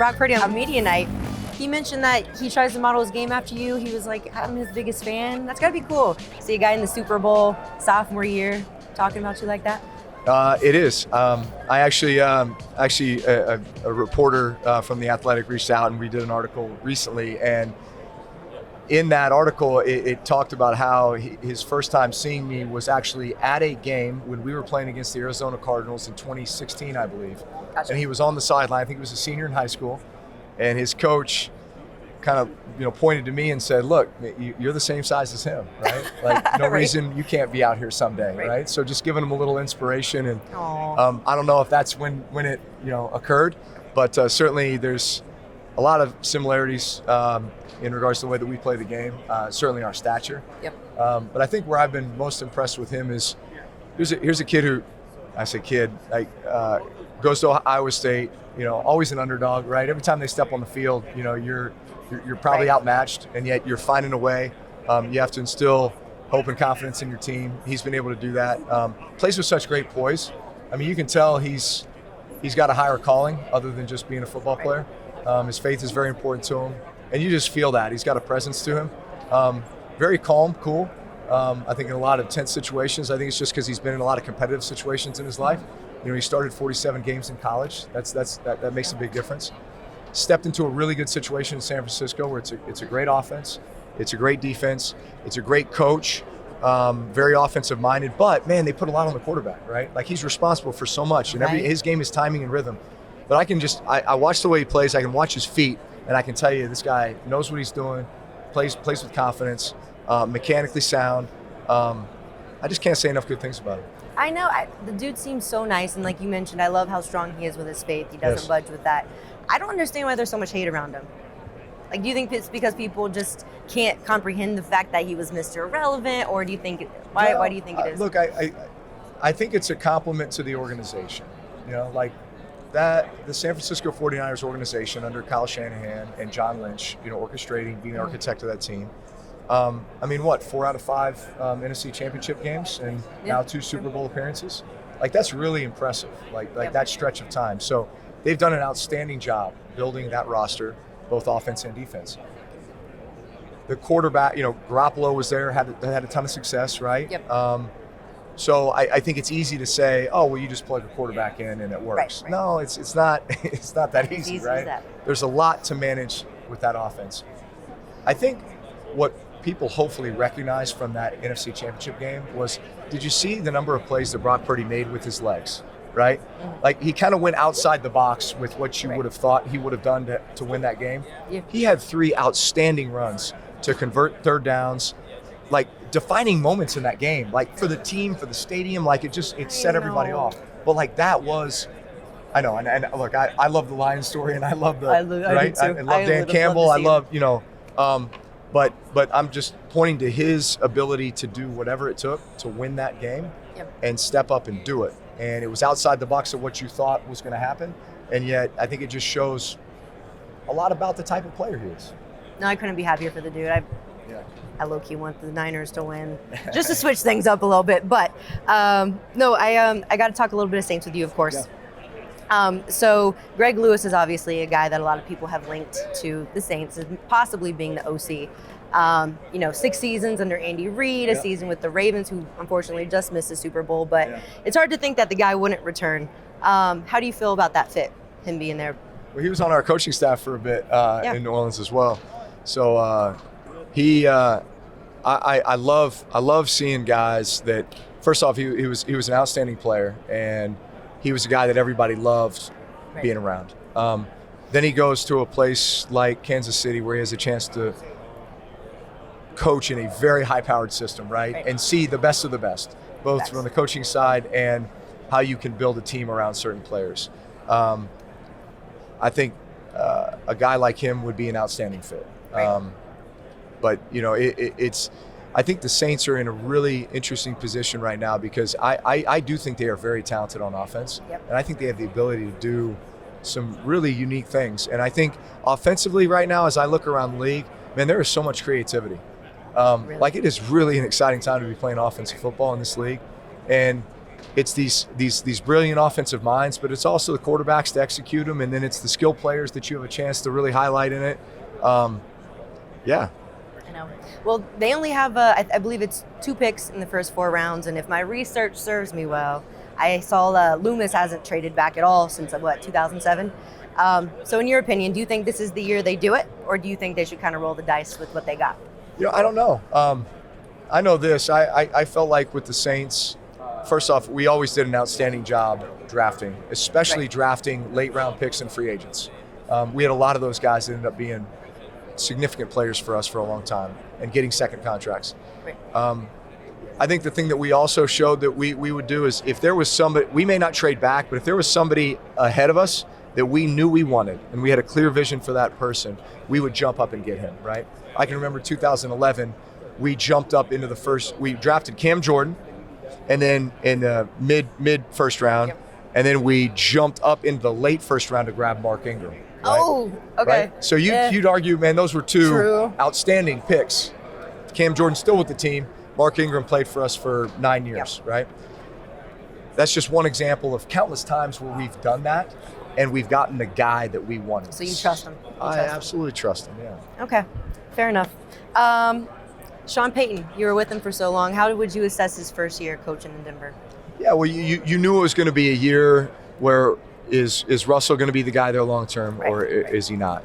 Brock Purdy on media night, he mentioned that he tries to model his game after you. He was like, I'm his biggest fan. That's gotta be cool. See a guy in the Super Bowl sophomore year talking about you like that. It is. I actually, a reporter from The Athletic reached out and we did an article recently, and in that article, it talked about how his first time seeing me was actually at a game when we were playing against the Arizona Cardinals in 2016, I believe. Gotcha. And he was on the sideline. I think he was a senior in high school, and his coach kind of, pointed to me and said, "Look, you're the same size as him, right? Like, no Right. reason you can't be out here someday, right?" So just giving him a little inspiration, and I don't know if that's when it occurred, but certainly there's a lot of similarities in regards to the way that we play the game. Certainly our stature. Yep. But I think where I've been most impressed with him is here's a kid who, I say kid, like goes to Iowa State. Always an underdog, right? Every time they step on the field, you're probably Right. outmatched, and yet you're finding a way. You have to instill hope and confidence in your team. He's been able to do that. Plays with such great poise. I mean, you can tell he's got a higher calling other than just being a football player. His faith is very important to him, and you just feel that. He's got a presence to him. Very calm, cool. I think in a lot of tense situations, I think it's just because he's been in a lot of competitive situations in his life. He started 47 games in college. That makes a big difference. Stepped into a really good situation in San Francisco where it's a great offense, it's a great defense, it's a great coach, very offensive minded, but man, they put a lot on the quarterback, right? Like, he's responsible for so much, and his game is timing and rhythm. But I watch the way he plays, I can watch his feet, and I can tell you this guy knows what he's doing, plays with confidence, mechanically sound. I just can't say enough good things about him. I know. The dude seems so nice, and like you mentioned, I love how strong he is with his faith. He doesn't Yes. budge with that. I don't understand why there's so much hate around him. Like, do you think it's because people just can't comprehend the fact that he was Mr. Irrelevant, or do you think why do you think it is? Look, I think it's a compliment to the organization. Like that, the San Francisco 49ers organization under Kyle Shanahan and John Lynch, orchestrating, being the architect of that team. 4 out of 5 NFC Championship games, and now 2 Super Bowl appearances. Like, that's really impressive. Like that stretch of time. So they've done an outstanding job building that roster, both offense and defense. The quarterback, Garoppolo was there, had a ton of success, right? Yep. So I think it's easy to say, oh, well, you just plug a quarterback in and it works. Right. No, it's not. It's not that easy, as right? that. There's a lot to manage with that offense. I think what people hopefully recognize from that NFC Championship game was, did you see the number of plays that Brock Purdy made with his legs, right? Mm-hmm. Like, he kind of went outside the box with what you Right. would have thought he would have done to win that game. Yeah. He had 3 outstanding runs to convert third downs, like defining moments in that game, like for the team, for the stadium, like it set everybody off. But like, that was, I know, and look, I love the Lions story, and I love the, I do too. I love Dan Campbell, I love, but I'm just pointing to his ability to do whatever it took to win that game. Yep. And step up and do it. And it was outside the box of what you thought was going to happen, and yet I think it just shows a lot about the type of player he is. No, I couldn't be happier for the dude. I low-key want the Niners to win, just to Yeah. switch things up a little bit. But I got to talk a little bit of Saints with you, of course. Yeah. So Greg Lewis is obviously a guy that a lot of people have linked to the Saints as possibly being the OC. 6 seasons under Andy Reid, a season with the Ravens, who unfortunately just missed the Super Bowl. But it's hard to think that the guy wouldn't return. How do you feel about that fit, him being there? Well, he was on our coaching staff for a bit in New Orleans as well. So I love seeing guys that, first off, he was an outstanding player, and he was a guy that everybody loved being around. Then he goes to a place like Kansas City where he has a chance to coach in a very high-powered system, right? And see the best of the best, both from the coaching side and how you can build a team around certain players. I think a guy like him would be an outstanding fit. But I think the Saints are in a really interesting position right now because I do think they are very talented on offense, and I think they have the ability to do some really unique things. And I think offensively right now, as I look around the league, man, there is so much creativity. Like, it is really an exciting time to be playing offensive football in this league. And it's these brilliant offensive minds, but it's also the quarterbacks to execute them, and then it's the skill players that you have a chance to really highlight in it. Yeah. I know. Well, they only have, I believe it's 2 picks in the first 4 rounds, and if my research serves me well, I saw Loomis hasn't traded back at all since, 2007? So in your opinion, do you think this is the year they do it, or do you think they should kind of roll the dice with what they got? I don't know. I know this. I felt like with the Saints, first off, we always did an outstanding job drafting, especially drafting late-round picks and free agents. We had a lot of those guys that ended up being significant players for us for a long time and getting second contracts. Right. I think the thing that we also showed that we would do is if there was somebody, we may not trade back, but if there was somebody ahead of us that we knew we wanted and we had a clear vision for that person, we would jump up and get him, right? I can remember 2011, we jumped up into the first, we drafted Cam Jordan, and then in the mid first round, and then we jumped up into the late first round to grab Mark Ingram. Right? Oh, okay. Right? So you'd argue, man, those were 2 outstanding picks. Cam Jordan's still with the team. Mark Ingram played for us for 9 years, right? That's just one example of countless times where we've done that, and we've gotten the guy that we wanted. So you trust him? I absolutely trust him, yeah. Okay, fair enough. Sean Payton, you were with him for so long. How would you assess his first year coaching in Denver? Yeah, well, you knew it was going to be a year where is Russell going to be the guy there long term, or is he not?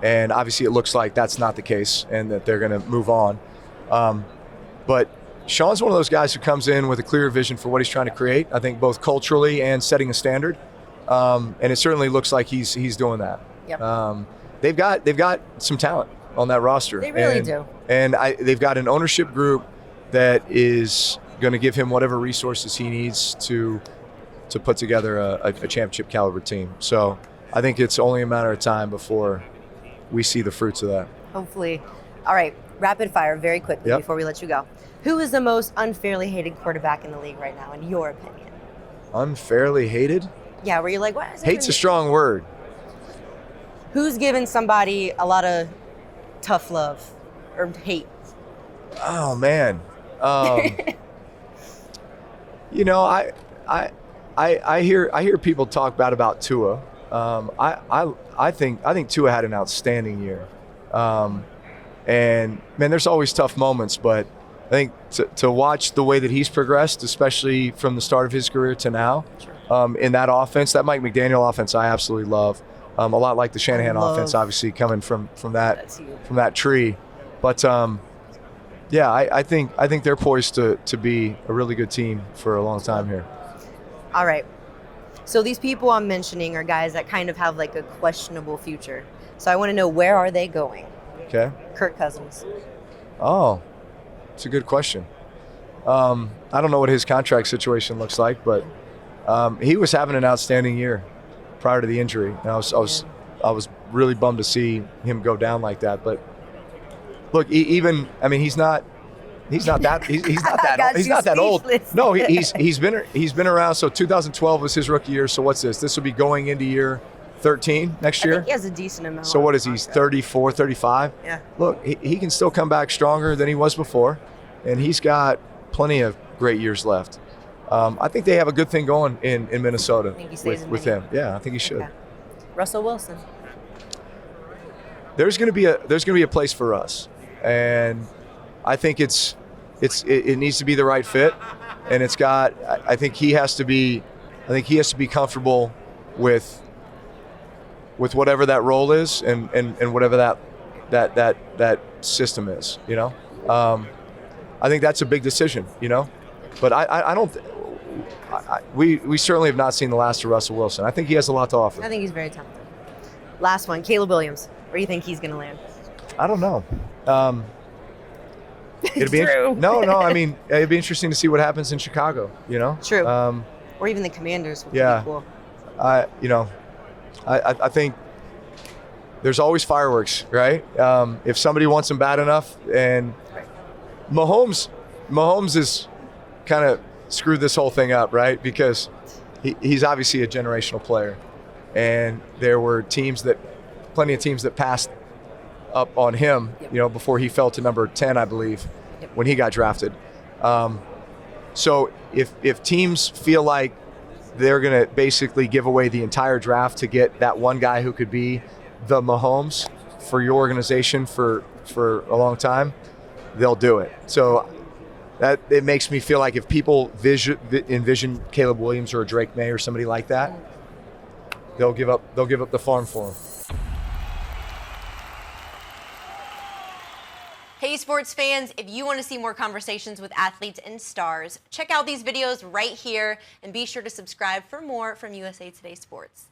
And obviously it looks like that's not the case, and that they're going to move on. But Sean's one of those guys who comes in with a clear vision for what he's trying to create. I think both culturally and setting a standard, and it certainly looks like he's doing that. Yep. They've got some talent on that roster. They really do. And they've got an ownership group that is going to give him whatever resources he needs to put together a championship caliber team. So I think it's only a matter of time before we see the fruits of that. Hopefully. All right, rapid fire very quickly before we let you go. Who is the most unfairly hated quarterback in the league right now, in your opinion? Unfairly hated? Yeah, where you're like, what is it? Hate's a strong word. Who's given somebody a lot of tough love or hate? Oh man. I hear people talk bad about Tua. I think Tua had an outstanding year. And man, there's always tough moments, but I think to watch the way that he's progressed, especially from the start of his career to now, in that offense, that Mike McDaniel offense, I absolutely love. A lot like the Shanahan offense, obviously coming from that tree. But I think they're poised to be a really good team for a long time here. All right. So these people I'm mentioning are guys that kind of have like a questionable future. So I want to know, where are they going? Okay. Kirk Cousins. Oh, it's a good question. I don't know what his contract situation looks like, but he was having an outstanding year prior to the injury. And I was really bummed to see him go down like that. But look, he's not that old. No, he's been around. So 2012 was his rookie year. So what's this? This will be going into year 13 next year. I think he has a decent amount. So what is he? 34, 35? Yeah. Look, he can still come back stronger than he was before, and he's got plenty of great years left. I think they have a good thing going in Minnesota with him. Yeah, I think he should. Okay. Russell Wilson. There's going to be a place for us, and I think it needs to be the right fit, and I think he has to be comfortable with whatever that role is and whatever that system is, I think that's a big decision, but I don't we certainly have not seen the last of Russell Wilson. I think he has a lot to offer. I think he's very talented. Last one, Caleb Williams. Where do you think he's going to land? I don't know. It'd be True. It'd be interesting to see what happens in Chicago, True. Or even the Commanders would be cool. I think there's always fireworks, right? If somebody wants him bad enough, and Mahomes is kind of screwed this whole thing up, right? Because he's obviously a generational player, and there were plenty of teams that passed up on him, before he fell to number 10, I believe, when he got drafted. So if teams feel like they're going to basically give away the entire draft to get that one guy who could be the Mahomes for your organization for a long time, they'll do it. So that it makes me feel like if people envision Caleb Williams or a Drake May or somebody like that, they'll give up the farm for him. Hey sports fans, if you want to see more conversations with athletes and stars, check out these videos right here and be sure to subscribe for more from USA Today Sports.